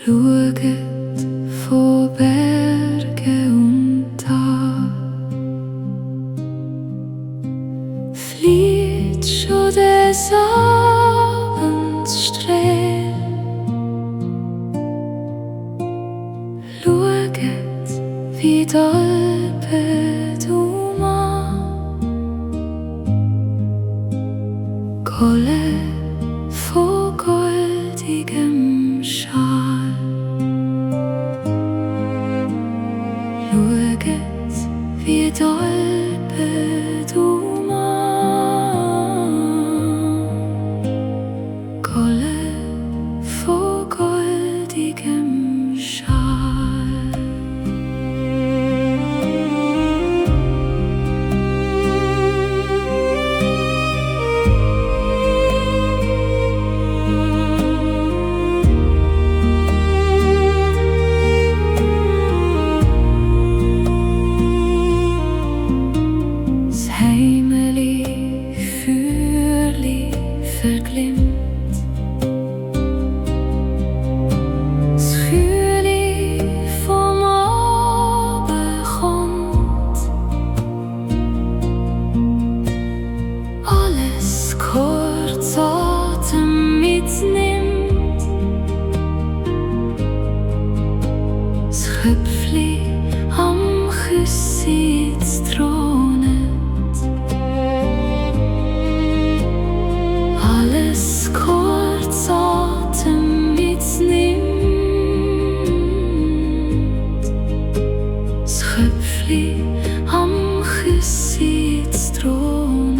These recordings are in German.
Lueget von Bärge und Tal, flieht schon des Abends Strahl. Lueget, wie dolpet Golle von goldigem Schal. Lueget, wie dolpet Golle von goldigem Schal. Verglimmt. Das Frühli vom Abend kommt, alles kurz Atem mitnimmt. Das Köpfli am Küssi thronet. Alles kurz Atem mitnimmt. Das Köpfli am Küssi thronet.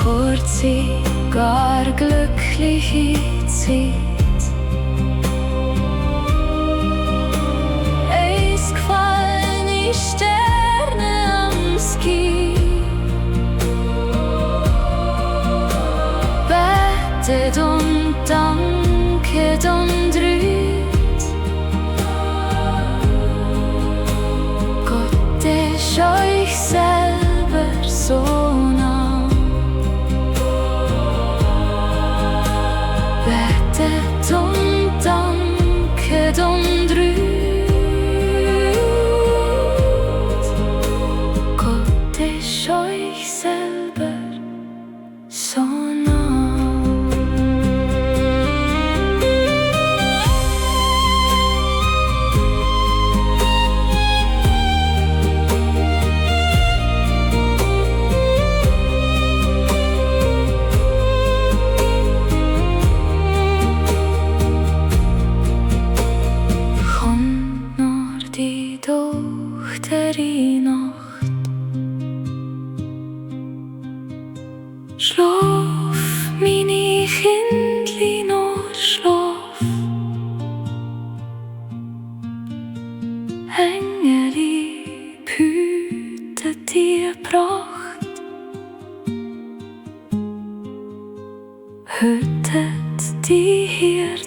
Kurze, gar glückliche Zeit. Eis gefallene Sterne am Ski. Bettet und danket und rührt. Gott ist euch selber so nah. Bettet und danket und rührt. Gott ist euch selber so nah. Die Nacht. Schlaf, meine Kindli, nur schlaf. Engeli behütet die Pracht. Hütet die Hirten